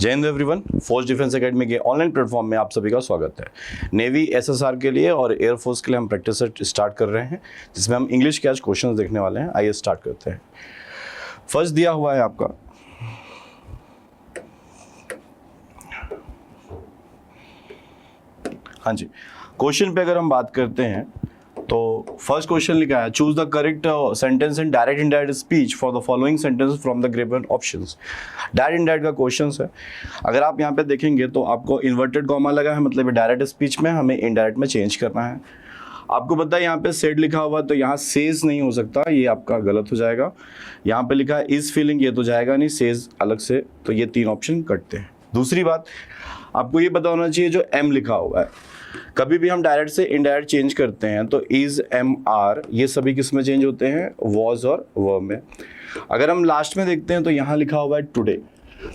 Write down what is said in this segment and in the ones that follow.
जय Hind everyone. Force defence academy के online platform में आप सभी का स्वागत है। नेवी, एसएसआर के लिए और एयरफोर्स के लिए हम प्रैक्टिस स्टार्ट कर रहे हैं, जिसमें हम इंग्लिश के आज क्वेश्चंस देखने वाले हैं। आइए स्टार्ट करते हैं। फर्स्ट दिया हुआ है आपका, हाँ जी, क्वेश्चन पे अगर हम बात करते हैं तो फर्स्ट क्वेश्चन लिखा है, choose the correct sentence in direct indirect speech for the following sentence from the given options. Direct indirect का क्वेश्चन है। अगर आप यहाँ पे देखेंगे तो आपको इन्वर्टेड कॉमा लगा है, मतलब डायरेक्ट स्पीच में हमें इनडायरेक्ट में चेंज करना है। आपको पता है यहाँ पे सेड लिखा हुआ, तो यहाँ सेज नहीं हो सकता, ये आपका गलत हो जाएगा। यहाँ पे लिखा है इज फीलिंग, ये तो जाएगा नहीं, सेज अलग से, तो ये तीन ऑप्शन कटते हैं। दूसरी बात, आपको ये पता होना चाहिए जो एम लिखा हुआ है, कभी भी हम डायरेक्ट से इनडायरेक्ट चेंज करते हैं तो इज, एम, आर, ये सभी किस में चेंज होते हैं? वॉज और वर्ब में। अगर हम लास्ट में देखते हैं तो यहाँ लिखा हुआ है टुडे,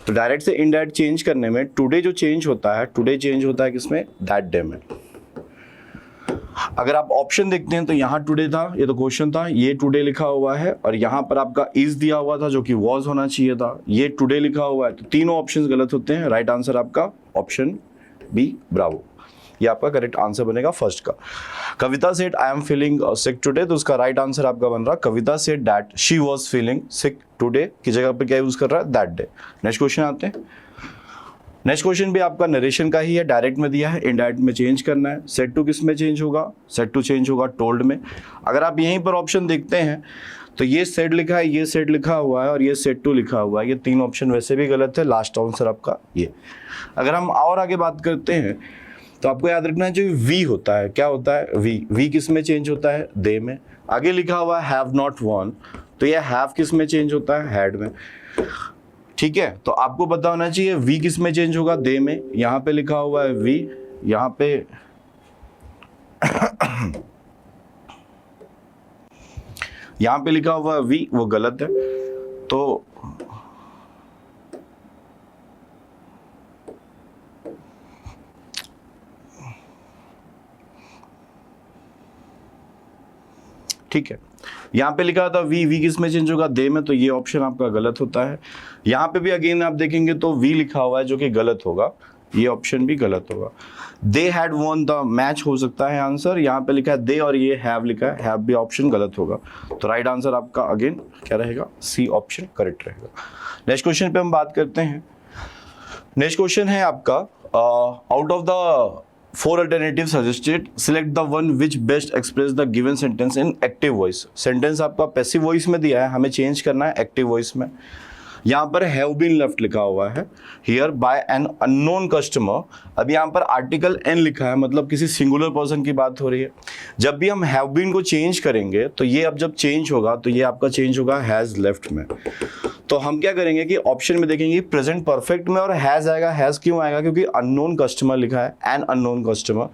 तो डायरेक्ट से इनडायरेक्ट चेंज करने में टुडे जो चेंज होता है, टुडे चेंज होता है किसमें? दैट डे में। अगर आप ऑप्शन देखते हैं तो यहाँ टुडे था, ये तो क्वेश्चन था, ये टुडे लिखा हुआ है, और यहाँ पर आपका इज दिया हुआ था जो कि वॉज होना चाहिए था, ये टुडे लिखा हुआ है, तो तीनों ऑप्शंस गलत होते हैं। राइट आंसर आपका ऑप्शन बी, ब्रावो, ये आपका करेक्ट आंसर बनेगा फर्स्ट का। Kavita said I am feeling sick today, तो उसका राइट आंसर आपका बन रहा Kavita said that she was feeling sick today की जगह पे क्या यूज कर रहा है? That day. नेक्स्ट क्वेश्चन आते हैं। नेक्स्ट क्वेश्चन भी आपका नरेशन का ही है, डायरेक्ट में दिया है, इनडायरेक्ट में चेंज करना है। सेड टू किस में चेंज होगा? सेड टू चेंज होगा टोल्ड में। अगर आप यहीं पर ऑप्शन देखते हैं तो ये सेड लिखा है, ये सेड लिखा हुआ है और ये सेड टू लिखा हुआ है, ये तीन ऑप्शन वैसे भी गलत है। लास्ट आंसर आपका ये। अगर हम और आगे बात करते हैं तो आपको याद रखना है जो वी होता है, क्या होता है? वी किस में चेंज होता है? दे में। आगे लिखा हुआ है हैव नॉट वन, तो ये हैव किस में चेंज होता है? हैड में। ठीक है, तो आपको पता होना चाहिए वी किस में चेंज होगा? दे में। यहाँ पे लिखा हुआ है वी, यहाँ पे यहाँ पे लिखा हुआ है वी, वो गलत है। तो ठीक है, यहाँ पे लिखा था वी किस में चेंज होगा? दे में, तो ये ऑप्शन आपका गलत होता है। यहाँ पे भी अगेन आप देखेंगे तो वी लिखा हुआ है जो कि गलत होगा, ये ऑप्शन भी गलत होगा। They had won the match हो सकता है आंसर, यहाँ पे लिखा है दे और ये हैव लिखा है, हैव भी ऑप्शन गलत होगा। तो राइट आंसर आपका अगेन क्या रहेगा? सी ऑप्शन करेक्ट रहेगा। नेक्स्ट क्वेश्चन पे हम बात करते हैं। नेक्स्ट क्वेश्चन है आपका, out of the four alternatives suggested, select the one which best express the given sentence in active voice। Sentence आपका पैसिव वॉइस में दिया है, हमें चेंज करना है एक्टिव वॉइस में। यहाँ पर हैव बीन लेफ्ट लिखा हुआ है, here by an unknown customer. अब यहाँ पर आर्टिकल एन लिखा है, मतलब किसी सिंगुलर पर्सन की बात हो रही है। जब भी हम हैव बीन को चेंज करेंगे तो ये अब जब चेंज होगा तो ये आपका चेंज होगा हैज लेफ्ट में। तो हम क्या करेंगे कि ऑप्शन में देखेंगे प्रेजेंट परफेक्ट में और हैज आएगा। हैज क्यों आएगा? क्योंकि अननोन कस्टमर लिखा है, N unknown customer.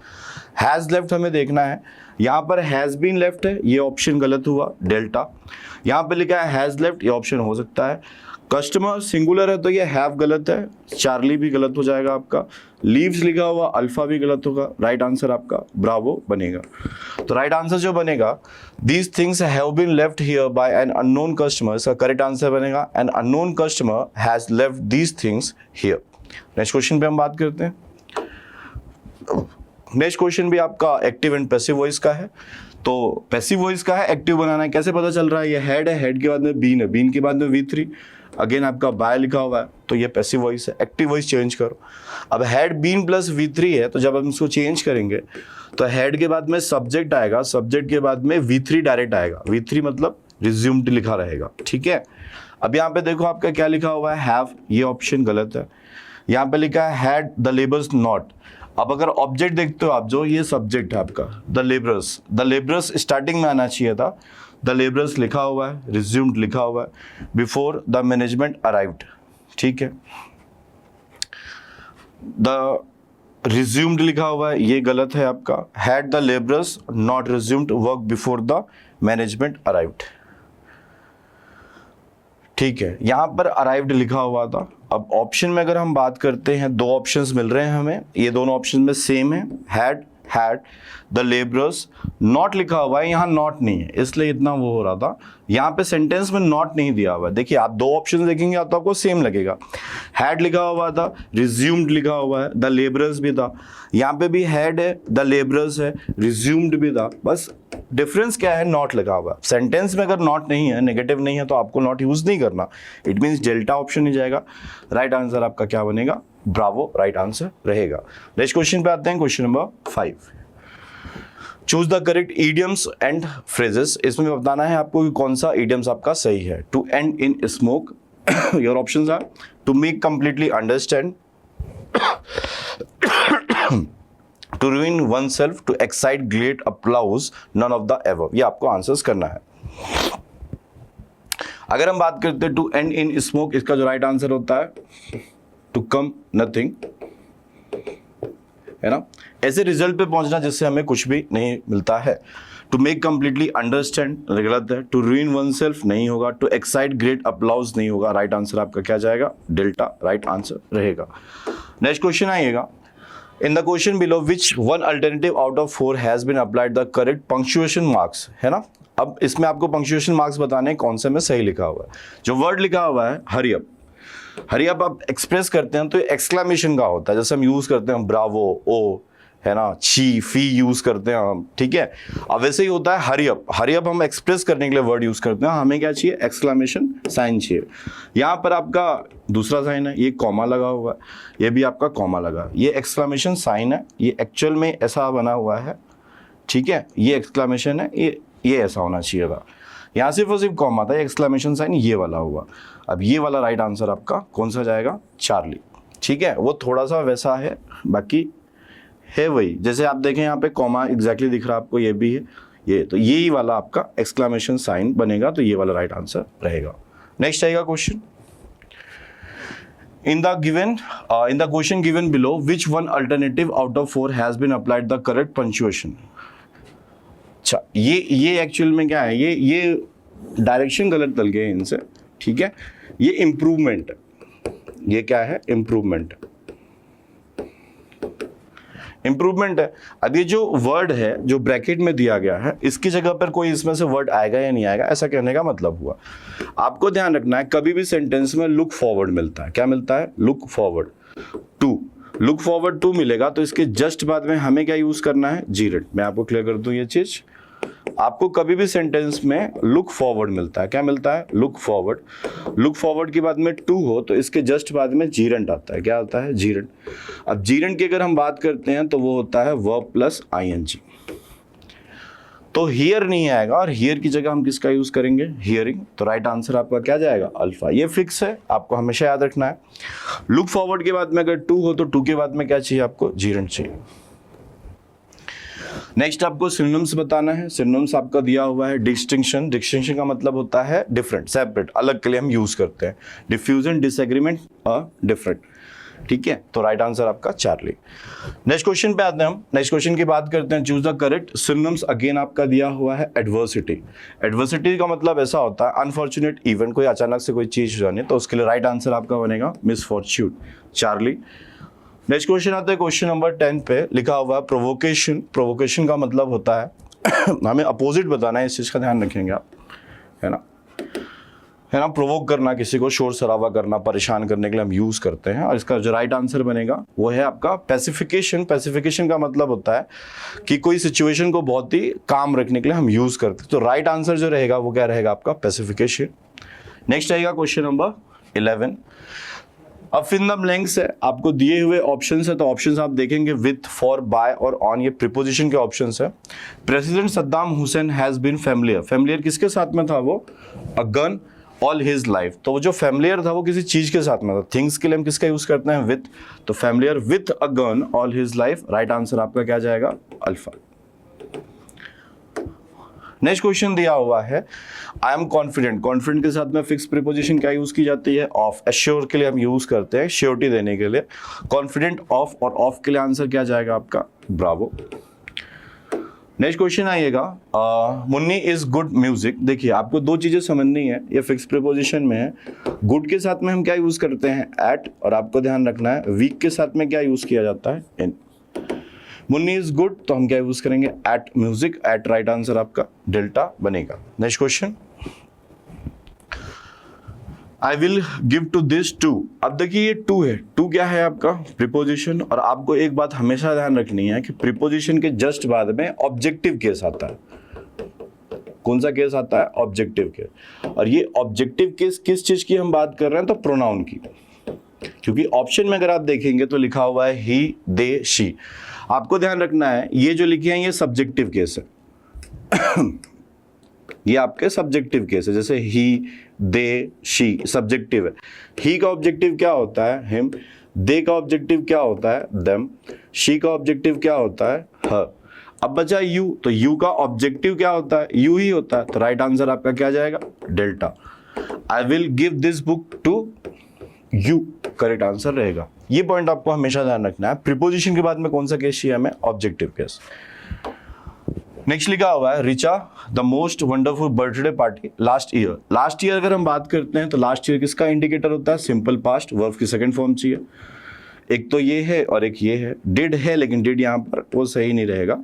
Has left हमें देखना है, यहाँ पर हैज बीन लेफ्ट है, ये ऑप्शन गलत हुआ, डेल्टा। यहाँ पे लिखा है हैज लेफ्ट, ये ऑप्शन हो सकता है। कस्टमर सिंगुलर है तो ये हैव गलत है, चार्ली भी गलत हो जाएगा आपका। लीव्स लिखा हुआ, अल्फा भी गलत होगा। राइट आंसर आपका ब्रावो बनेगा। तो राइट आंसर जो बनेगा, these things have been left here by an unknown customer, इसका करेक्ट आंसर बनेगा an unknown customer has left these things here. Next question पे हम बात करते हैं। नेक्स्ट क्वेश्चन भी आपका एक्टिव एंड पैसिव वॉइस का है। तो पैसिव वॉइस का है, एक्टिव बनाना है, कैसे पता चल रहा है? ये हेड है, हेड के बाद में बीन है, बीन के बाद में V3, अगेन आपका बाय लिखा हुआ है, तो ये पैसिव वॉइस है। एक्टिव वॉइस चेंज करो। अब हेड बीन प्लस V3 है, तो जब हम इसको चेंज करेंगे तो हेड के बाद में सब्जेक्ट आएगा, सब्जेक्ट के बाद में V3 डायरेक्ट आएगा। V3 मतलब रिज्यूम्ड लिखा रहेगा। ठीक है, अब यहाँ पे देखो आपका क्या लिखा हुआ है? हैव, ये ऑप्शन गलत है। यहाँ पे लिखा है हैड द लेबर्स नॉट। अब अगर ऑब्जेक्ट देखते हो आप, जो ये सब्जेक्ट है आपका द लेबरर्स स्टार्टिंग में आना चाहिए था, द लेबरर्स लिखा हुआ है, रिज्यूम्ड लिखा हुआ है, बिफोर द मैनेजमेंट अराइव्ड। ठीक है, द रिज्यूम्ड लिखा हुआ है, ये गलत है आपका। Had the labourers not resumed work before the management arrived. ठीक है, यहाँ पर अराइव्ड लिखा हुआ था। अब ऑप्शन में अगर हम बात करते हैं, दो ऑप्शंस मिल रहे हैं हमें, ये दोनों ऑप्शन में सेम है, हैड द लेबरर्स, नॉट लिखा हुआ है, यहाँ नॉट नहीं है इसलिए इतना वो हो रहा था। यहाँ पे सेंटेंस में नॉट नहीं दिया हुआ है। देखिए आप दो ऑप्शन देखेंगे तो आपको सेम लगेगा, हैड लिखा हुआ था, रिज्यूम्ड लिखा हुआ है, द लेबरर्स भी था, यहाँ पे भी हैड है, द लेबरर्स है, रिज्यूम्ड भी था, बस डिफरेंस क्या है, नॉट लगा हुआ है। सेंटेंस में अगर नॉट नहीं है, नेगेटिव नहीं है, तो आपको नॉट यूज नहीं करना, इट मीन्स डेल्टा ऑप्शन ही जाएगा। राइट आंसर आपका क्या बनेगा, ब्रावो राइट आंसर रहेगा। नेक्स्ट क्वेश्चन पे आते हैं, question number 5। Choose the correct idioms and phrases. इसमें बताना है आपको कि कौन सा इडियम्स आपका सही है। To end in smoke, your options are to make completely understand, to ruin oneself, to excite great applause, none of the above। ये आपको आंसर्स करना है। अगर हम बात करते हैं टू एंड इन स्मोक, इसका जो राइट आंसर होता है टू कम नथिंग, है ना, ऐसे रिजल्ट पे पहुंचना जिससे हमें कुछ भी नहीं मिलता है। टू मेक कंप्लीटली अंडरस्टैंड गलत है, टू ruin oneself नहीं होगा, टू एक्साइट ग्रेट अप्लाउज नहीं होगा। राइट आंसर आपका क्या जाएगा, डेल्टा राइट आंसर रहेगा। नेक्स्ट क्वेश्चन आइएगा, in the question below which one alternative out of 4 has been applied the correct punctuation marks, है ना। अब इसमें आपको पंक्चुएशन मार्क्स बताने हैं कौन से में सही लिखा हुआ है। जो वर्ड लिखा हुआ है हरी अप, हरी अप आप एक्सप्रेस करते हैं तो एक्सक्लेमेशन का होता है, जैसे हम यूज करते हैं ब्रावो, ओ, है ना, ची, फी यूज करते हैं हम, ठीक है। अब वैसे ही होता है हरी अप, हरी अप हम एक्सप्रेस करने के लिए वर्ड यूज करते हैं, हमें क्या चाहिए, एक्सक्लेमेशन साइन चाहिए। यहाँ पर आपका दूसरा साइन है, ये कॉमा लगा हुआ है, ये भी आपका कॉमा लगा, ये एक्सक्लेमेशन साइन है, ये एक्चुअल में ऐसा बना हुआ है, ठीक है, ये एक्सक्लेमेशन है, ये ऐसा होना चाहिए था, यहाँ सिर्फ और सिर्फ कॉमा था, एक्सक्लेमेशन साइन ये वाला हुआ। अब ये वाला राइट आंसर आपका कौन सा जाएगा, चार्ली, ठीक है। वो थोड़ा सा वैसा है, बाकी है वही, जैसे आप देखें यहाँ पे कॉमा एग्जैक्टली दिख रहा है आपको, ये भी है, ये तो यही वाला आपका एक्सक्लेमेशन साइन बनेगा, तो ये वाला राइट आंसर रहेगा। नेक्स्ट आएगा question, in the question given below which one alternative out of 4 has been applied the correct punctuation. अच्छा, ये एक्चुअल में क्या है, ये डायरेक्शन गलत डल गए इनसे, ठीक है। ये इम्प्रूवमेंट, ये क्या है, इम्प्रूवमेंट, इंप्रूवमेंट है। अब ये जो वर्ड है जो ब्रैकेट में दिया गया है, इसकी जगह पर कोई इसमें से वर्ड आएगा या नहीं आएगा, ऐसा कहने का मतलब हुआ। आपको ध्यान रखना है, कभी भी सेंटेंस में लुक फॉरवर्ड मिलता है, क्या मिलता है, look forward to, look forward to मिलेगा तो इसके जस्ट बाद में हमें क्या यूज करना है, जीरेड। मैं आपको क्लियर कर दूं ये चीज, आपको कभी भी सेंटेंस में लुक फॉरवर्ड मिलता है, क्या मिलता है, लुक फॉरवर्ड, लुक फॉरवर्ड के बाद में टू हो तो इसके जस्ट बाद में जीरेंट आता है, क्या आता है, जीरेंट। अब जीरेंट की अगर हम बात करते हैं तो वो होता है वर्ब प्लस आईएनजी, तो हियर नहीं आएगा, और हियर की जगह हम किसका यूज करेंगे, हियरिंग। तो राइट आंसर आपका क्या जाएगा, अल्फा। ये फिक्स है, आपको हमेशा याद रखना है। लुक फॉरवर्ड के बाद में अगर टू हो तो टू के बाद में क्या चाहिए आपको, जीरेंट चाहिए। नेक्स्ट आपको सिनोनिम्स बताना है। सिनोनिम्स आपका दिया हुआ है डिस्टिंक्शन, डिस्टिंक्शन का मतलब होता है डिफरेंट, सेपरेट, अलग के लिए हम यूज करते हैं। डिफ्यूजन, डिसएग्रीमेंट, डिफरेंट, ठीक है। तो राइट आंसर आपका चार्ली। नेक्स्ट क्वेश्चन पे आते हैं हम। नेक्स्ट क्वेश्चन की बात करते हैं, choose the correct synonyms. Again आपका दिया हुआ है एडवर्सिटी। एडवर्सिटी का मतलब ऐसा होता है अनफॉर्चुनेट इवेंट, कोई अचानक से कोई चीज हो जानी, तो उसके लिए राइट आंसर आपका बनेगा मिसफॉर्च्यून, चार्ली। नेक्स्ट क्वेश्चन आता है क्वेश्चन नंबर 10 पे, लिखा हुआ है प्रोवोकेशन। प्रोवोकेशन का मतलब होता है हमें अपोजिट बताना है, इस चीज का ध्यान रखेंगे आप, है ना, प्रोवोक करना, किसी को शोर शराबा करना, परेशान करने के लिए हम यूज करते हैं। और इसका जो राइट आंसर बनेगा वो है आपका पैसिफिकेशन। पैसिफिकेशन का मतलब होता है कि कोई सिचुएशन को बहुत ही काम रखने के लिए हम यूज करते हैं। तो राइट आंसर जो रहेगा वो क्या रहेगा आपका, पैसिफिकेशन। नेक्स्ट आएगा क्वेश्चन नंबर 11। अब फिल द ब्लैंक्स है, आपको दिए हुए ऑप्शंस है, तो ऑप्शंस आप देखेंगे विथ, फॉर, बाय और ऑन, ये प्रीपोजिशन के ऑप्शंस है। President Saddam Hussein has been familiar. Familiar किसके साथ में था वो, a gun all his life. तो वो जो फैमिलियर था वो किसी चीज के साथ में था। थिंग्स के लिए हम किसका यूज करते हैं, विथ। तो familiar with a gun all his life, right answer आपका क्या जाएगा, अल्फा। नेक्स्ट क्वेश्चन दिया हुआ है, आई एम कॉन्फिडेंट। कॉन्फिडेंट के साथ में फिक्स प्रीपोजिशन क्या यूज की जाती है, ऑफ। एश्योर के लिए हम यूज करते हैं श्योरिटी देने के लिए, कॉन्फिडेंट ऑफ, और ऑफ के लिए आंसर क्या जाएगा आपका, ब्रावो। नेक्स्ट क्वेश्चन आइएगा, मुन्नी इज गुड म्यूजिक। देखिए आपको दो चीजें समझनी है, ये फिक्स प्रीपोजिशन में है। गुड के साथ में हम क्या यूज करते हैं, एट, और आपको ध्यान रखना है वीक के साथ में क्या यूज किया जाता है, इन। मुन्नी इज गुड, तो हम क्या यूज करेंगे, at music, at right answer आपका डेल्टा बनेगा। Next question, I will give to this to. अब देखिए ये टू है, टू क्या है आपका प्रीपोजिशन, और आपको एक बात हमेशा ध्यान रखनी है कि प्रीपोजिशन के जस्ट बाद में ऑब्जेक्टिव केस आता है। कौन सा केस आता है, ऑब्जेक्टिव केस। और ये ऑब्जेक्टिव केस किस चीज की हम बात कर रहे हैं, तो प्रोनाउन की, क्योंकि ऑप्शन में अगर आप देखेंगे तो लिखा हुआ है ही, दे, शी। आपको ध्यान रखना है ये जो लिखे हैं ये सब्जेक्टिव केस है ये आपके सब्जेक्टिव केस है, जैसे ही, दे, शी सब्जेक्टिव है। ही का ऑब्जेक्टिव क्या होता है, हिम। दे का ऑब्जेक्टिव क्या होता है, देम। शी का ऑब्जेक्टिव क्या होता है, हर। अब बचा यू, तो यू का ऑब्जेक्टिव क्या होता है, यू ही होता है, तो राइट आंसर आपका क्या जाएगा, delta. I will give this book to you, correct answer रहेगा। ये पॉइंट आपको हमेशा ध्यान रखना है। प्रीपोजिशन के बाद में कौन सा केस चाहिए हमें, ऑब्जेक्टिव केस। नेक्स्ट लिखा हुआ है Richa the most wonderful birthday party last year. Last year अगर हम बात करते हैं तो लास्ट ईयर किसका इंडिकेटर होता है, सिंपल पास्ट, वर्ब की सेकंड फॉर्म चाहिए। एक तो ये है और एक ये है, डिड है, लेकिन डिड यहाँ पर वो सही नहीं रहेगा,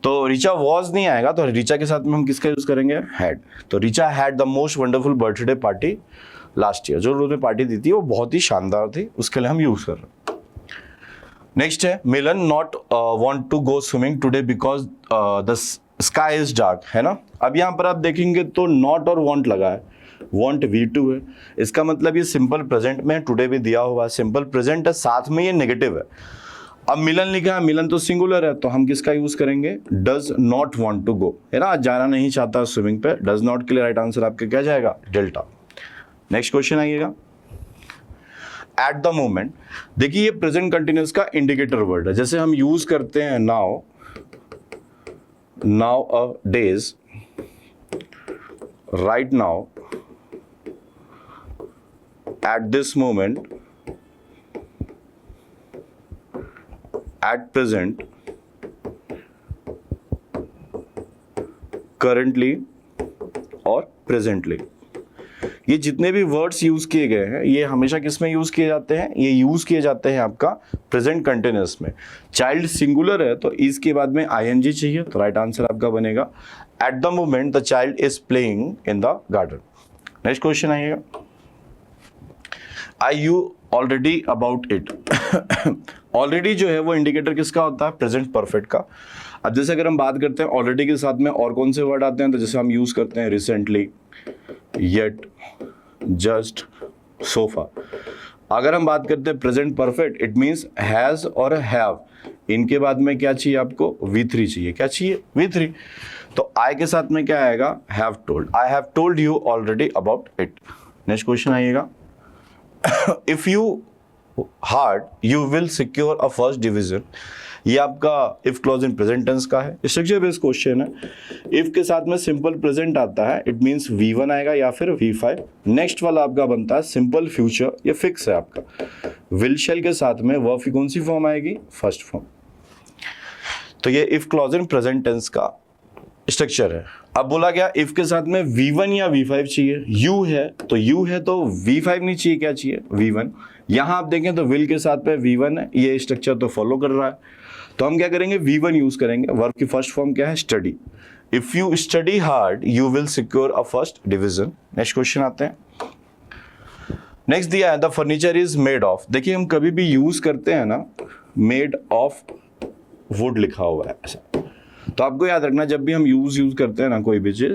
तो रिचा वॉज नहीं आएगा, तो रिचा के साथ में हम किसका यूज करेंगे, हैड। तो Richa had the most wonderful birthday party last year. जो उन्होंने पार्टी दी थी वो बहुत ही शानदार थी, उसके लिए हम यूज कर रहे हैं। नेक्स्ट है Milan not want to go swimming today because the sky is dark, है ना। अब यहाँ पर आप देखेंगे तो नॉट और वांट लगा है, वांट V2 है, इसका मतलब ये सिंपल प्रेजेंट में, टुडे भी दिया हुआ है, सिंपल प्रेजेंट है, साथ में ये नेगेटिव है। अब मिलन लिखा है, मिलन तो सिंगुलर है, तो हम किसका यूज करेंगे, does not want to go, है ना, जाना नहीं चाहता स्विमिंग पे, डज नॉट के लिए राइट आंसर आपका क्या जाएगा, डेल्टा। नेक्स्ट क्वेश्चन आइएगा, एट द मोमेंट। देखिए ये प्रेजेंट कंटिन्यूअस का इंडिकेटर वर्ड है, जैसे हम यूज करते हैं now, now a days, right now, at this moment, at present, currently और प्रेजेंटली। ये जितने भी वर्ड्स यूज किए गए हैं ये हमेशा किस में यूज किए जाते हैं, ये यूज किए जाते हैं आपका प्रेजेंट कंटिन्यूअस में। चाइल्ड सिंगुलर है तो इसके बाद में ING चाहिए, तो राइट आंसर आपका बनेगा at the moment the child is playing in the garden. Next question आइएगा, I you already about it. Already जो है वो इंडिकेटर किसका होता है, प्रेजेंट परफेक्ट का। अब जैसे अगर हम बात करते हैं ऑलरेडी के साथ में और कौन से वर्ड आते हैं, तो जैसे हम यूज करते हैं रिसेंटली, येट, जस्ट, सोफा। अगर हम बात करते हैं present perfect, it means has और हैव, इनके बाद में क्या चाहिए आपको, V3 चाहिए। क्या चाहिए, V3। तो आई के साथ में क्या आएगा, have told, I have told you already about it. Next question आइएगा, if you hard you will secure a first division. ये आपका if clause in present tense का है, स्ट्रक्चर बेस्ड क्वेश्चन है। इफ के साथ में सिंपल प्रेजेंट आता है, इट मींस V1 आएगा या फिर V5। नेक्स्ट वाला आपका बनता है सिंपल फ्यूचर, ये फिक्स है आपका। विल शेल के साथ में वर्ब की कौन सी फॉर्म आएगी, फर्स्ट फॉर्म। तो ये if clause in present tense का स्ट्रक्चर है। अब बोला गया इफ के साथ में V1 या V5 चाहिए, यू है तो V5 नहीं चाहिए, क्या चाहिए, V1। यहां आप देखें तो विल के साथ में V1 है, ये स्ट्रक्चर तो फॉलो कर रहा है, तो हम क्या करेंगे, V1 यूज करेंगे। वर्ब की फर्स्ट फॉर्म क्या है, study. If you study hard you will secure a first division. Next question आते हैं, नेक्स्ट दिया है the furniture is made of. देखिए हम कभी भी यूज करते हैं ना, मेड ऑफ वुड लिखा हुआ है ऐसा, तो आपको याद रखना जब भी हम यूज करते हैं ना कोई भी चीज,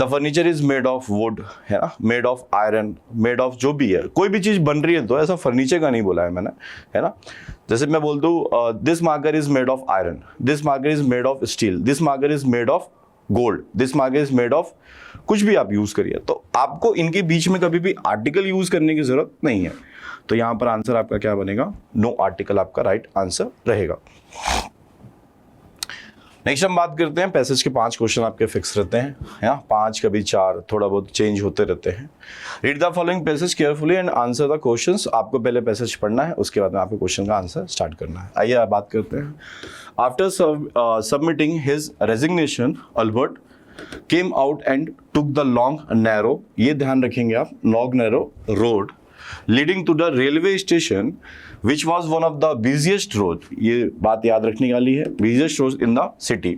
the furniture is made of would, है ना, made of iron, made of जो भी है, कोई भी चीज बन रही है तो ऐसा फर्नीचर का नहीं बोला है मैंने, है ना। जैसे मैं बोल दूं this marker is made of iron, this marker is made of steel, this marker is made of gold, this marker is made of, कुछ भी आप यूज करिए, तो आपको इनके बीच में कभी भी आर्टिकल यूज करने की जरूरत नहीं है। तो यहां पर आंसर आपका क्या बनेगा, नो आर्टिकल आपका राइट आंसर रहेगा। नेक्स्ट हम बात करते हैं पैसेज के 5 क्वेश्चन आपके फिक्स रहते हैं, या 5 कभी 4, थोड़ा बहुत चेंज होते रहते हैं। Read the following passage carefully and answer the questions. आपको पहले पैसेज पढ़ना है, उसके बाद में आपको क्वेश्चन का आंसर स्टार्ट करना है। आइए आप बात करते हैं। After submitting his resignation Albert came out and took the long narrow, ये ध्यान रखेंगे आप, long narrow road leading to the railway station which was one of the busiest road, ये बात याद रखने वाली है, busiest road in the city.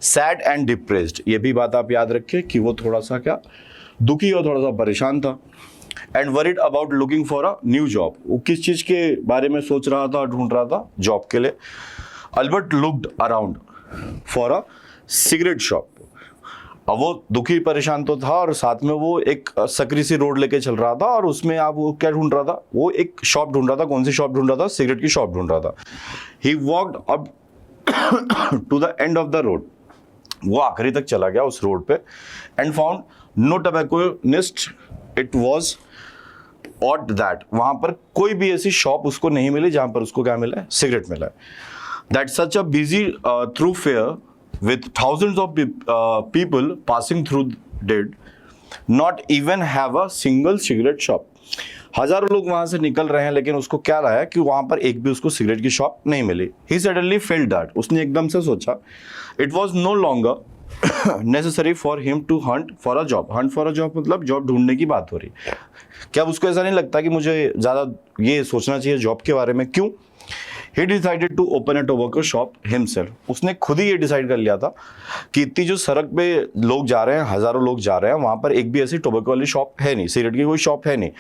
Sad and depressed, ये भी बात आप याद रखिए कि वो थोड़ा सा क्या दुखी और थोड़ा सा परेशान था। And worried about looking for a new job, वो किस चीज के बारे में सोच रहा था, ढूंढ रहा था जॉब के लिए। Albert looked around for a cigarette shop, अब वो दुखी परेशान तो था और साथ में वो एक सकरी सी रोड लेके चल रहा था और उसमें आप वो क्या ढूंढ रहा था, वो एक शॉप ढूंढ रहा था। कौन सी शॉप ढूंढ रहा था? सिगरेट की शॉप ढूंढ रहा था। He walked up to the end of the road, वो आखिरी तक चला गया उस रोड पे। And found no tobacconist, it was odd that, वहां पर कोई भी ऐसी शॉप उसको नहीं मिली जहां पर उसको क्या मिला है? सिगरेट मिला है। That such a busy through fair with thousands of people passing through did not even have a single cigarette shop, हजारों लोग वहां से निकल रहे हैं लेकिन उसको क्या रहा है कि वहां पर एक भी उसको सिगरेट की शॉप नहीं मिली। He suddenly felt that, उसने एकदम से सोचा it was no longer necessary for him to hunt for a job, hunt for a job मतलब जॉब ढूंढने की बात हो रही। क्या उसको ऐसा नहीं लगता कि मुझे ज्यादा ये सोचना चाहिए जॉब के बारे में? क्यों? He decided to open a tobacco shop himself, उसने खुद ही ये डिसाइड कर लिया था कि इतनी जो सड़क पे लोग जा रहे हैं, हजारों लोग जा रहे हैं, वहां पर एक भी ऐसी टोबैको वाली शॉप है नहीं, सिगरेट की कोई शॉप है नहीं,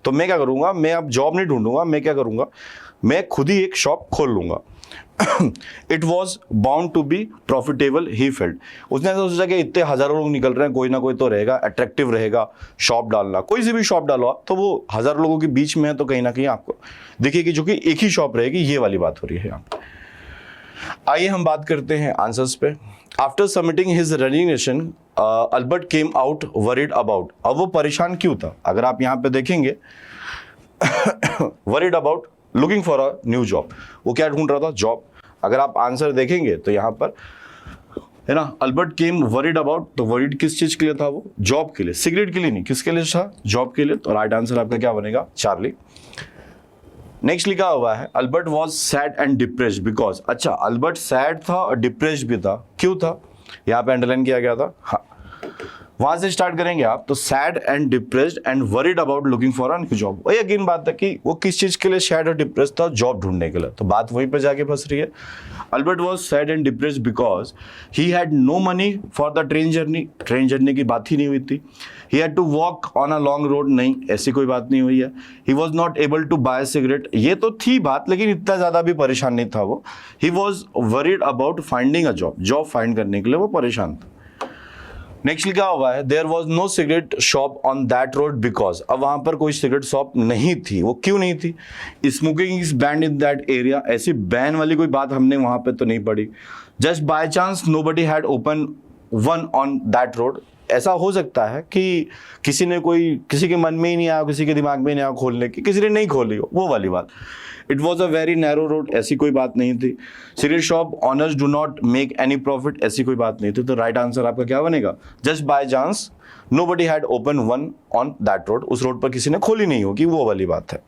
तो मैं क्या करूंगा, मैं अब जॉब नहीं ढूंढूंगा, मैं क्या करूंगा, मैं खुद ही एक शॉप खोल लूंगा। It was bound to be profitable, he felt, उसने ऐसा सोचा कि इतने हजारों लोग निकल रहे हैं, कोई ना कोई तो रहेगा, अट्रैक्टिव रहेगा शॉप डालना, कोई सी भी शॉप डालो आप, तो वो हजारों लोगों के बीच में है तो कहीं ना कहीं आपको दिखेगी जो कि एक ही शॉप रहेगी, ये वाली बात हो रही है यहाँ पे। आइए हम बात करते हैं आंसर्स पे। After submitting his resignation Albert came out worried about, अब वो परेशान क्यों था? अगर आप यहाँ पे देखेंगे worried about looking for a new job, वो क्या ढूंढ रहा था? जॉब। अगर आप आंसर देखेंगे तो यहाँ पर है ना, अल्बर्ट केम वरीड अबाउट, तो वरीड किस चीज के लिए था? वो जॉब के लिए, सिगरेट के लिए नहीं, किसके लिए था? जॉब के लिए। तो राइट आंसर आपका क्या बनेगा? चार्ली। नेक्स्ट लिखा हुआ है Albert was sad and depressed because, अच्छा अल्बर्ट सैड था और डिप्रेस्ड भी था, क्यों था? यहाँ पे अंडरलाइन किया गया था, हाँ, वहां से स्टार्ट करेंगे आप। तो sad and depressed and worried about looking for a new job, वही अगेन बात है कि वो किस चीज के लिए सैड और डिप्रेस्ड था? जॉब ढूंढने के लिए, तो बात वहीं पे जाके फंस रही है। Albert was sad and depressed because he had no money for the train journey, train journey की बात ही नहीं हुई थी। He had to walk on a long road, नहीं ऐसी कोई बात नहीं हुई है। He was not able to buy cigarette, ये तो थी बात लेकिन इतना ज्यादा भी परेशान नहीं था वो। He was worried about finding a job, job find करने के लिए वो परेशान था। नेक्स्ट लिखा हुआ है there was no cigarette shop on that road because, अब वहां पर कोई सिगरेट शॉप नहीं थी, वो क्यों नहीं थी? Smoking is band in that area, ऐसी बैन वाली कोई बात हमने वहां पे तो नहीं पढ़ी। Just by chance nobody had open one on that road, ऐसा हो सकता है कि किसी ने कोई, किसी के मन में ही नहीं आया, किसी के दिमाग में नहीं आया खोलने की, किसी ने नहीं खोली हो, वो वाली बात। It was a very narrow road, ऐसी कोई बात नहीं थी। Cigarette shop honours do not make any profit, ऐसी कोई बात नहीं थी। तो राइट आंसर आपका क्या बनेगा? Just by chance nobody had open one on that road, उस रोड पर किसी ने खोली नहीं होगी, वो वाली बात है।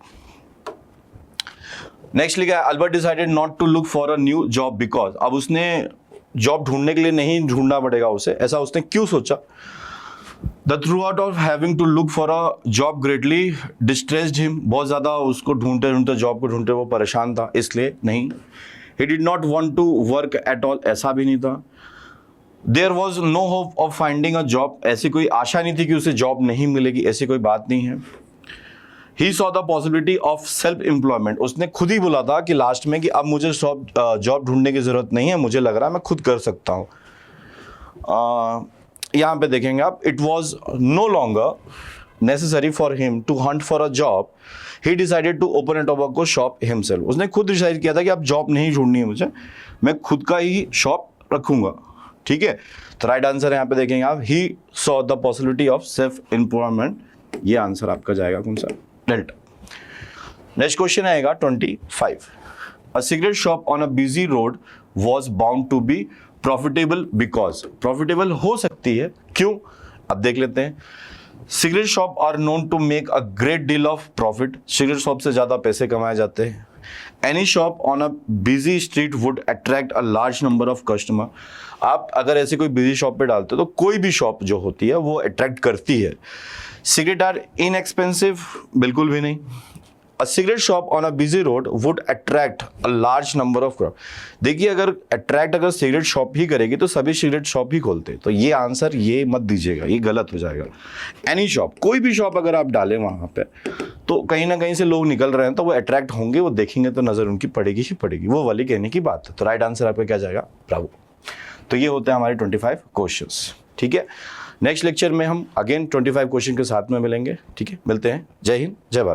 नेक्स्ट लिखा है Albert decided not to look for a new job because, अब उसने जॉब ढूंढने के लिए नहीं ढूंढना पड़ेगा उसे, ऐसा उसने क्यों सोचा? The through out of having to look for a job greatly distressed him, बहुत ज्यादा उसको ढूंढते ढूंढते, जॉब को ढूंढते वो परेशान था, इसलिए नहीं। He did not want to work at all, ऐसा भी नहीं था। There was no hope of finding a job, ऐसी कोई आशा नहीं थी कि उसे जॉब नहीं मिलेगी, ऐसी कोई बात नहीं है। ही saw the possibility of self employment, उसने खुद ही बोला था कि लास्ट में कि अब मुझे जॉब ढूंढने की जरूरत नहीं है, मुझे लग रहा है मैं खुद कर सकता हूँ। यहाँ पे देखेंगे आप, it was no longer necessary for him to hunt for a job, he decided to open a tobacco shop himself, उसने खुद डिसाइड किया था कि अब जॉब नहीं ढूंढनी है मुझे, मैं खुद का ही शॉप रखूंगा। ठीक है, तो राइट आंसर यहाँ पे देखेंगे आप, he saw the possibility of self employment, ये आंसर आपका जाएगा कौन सा? डेल्टा। नेक्स्ट क्वेश्चन आएगा 25। A cigarette shop on a busy road was bound to be profitable because, profitable हो सकती है, क्यों? अब देख लेते हैं। Cigarette shops are known to make a great deal of profit, cigarette shop से ज्यादा पैसे कमाए जाते हैं। Any shop on a busy street would attract a large number of customer. आप अगर ऐसे कोई बिजी शॉप पे डालते हो तो कोई भी शॉप जो होती है वो अट्रैक्ट करती है। सिगरेट आर इनएक्सपेंसिव, बिल्कुल भी नहीं। अ cigarette shop on a busy road would attract a large number of crowd. देखिए अगर अट्रैक्ट अगर सिगरेट शॉप ही करेगी तो सभी सिगरेट शॉप ही खोलते, तो ये आंसर ये मत दीजिएगा, ये गलत हो जाएगा। एनी शॉप, कोई भी शॉप अगर आप डालें वहां पे तो कहीं ना कहीं से लोग निकल रहे हैं तो वो अट्रैक्ट होंगे, वो देखेंगे तो नजर उनकी पड़ेगी ही पड़ेगी, वो वाली कहने की बात है। तो राइट आंसर आपका क्या जाएगा? ब्रावो। तो ये होते हैं हमारे 25 क्वेश्चंस। ठीक है, नेक्स्ट लेक्चर में हम अगेन 25 क्वेश्चन के साथ में मिलेंगे। ठीक है, मिलते हैं। जय हिंद, जय भारत।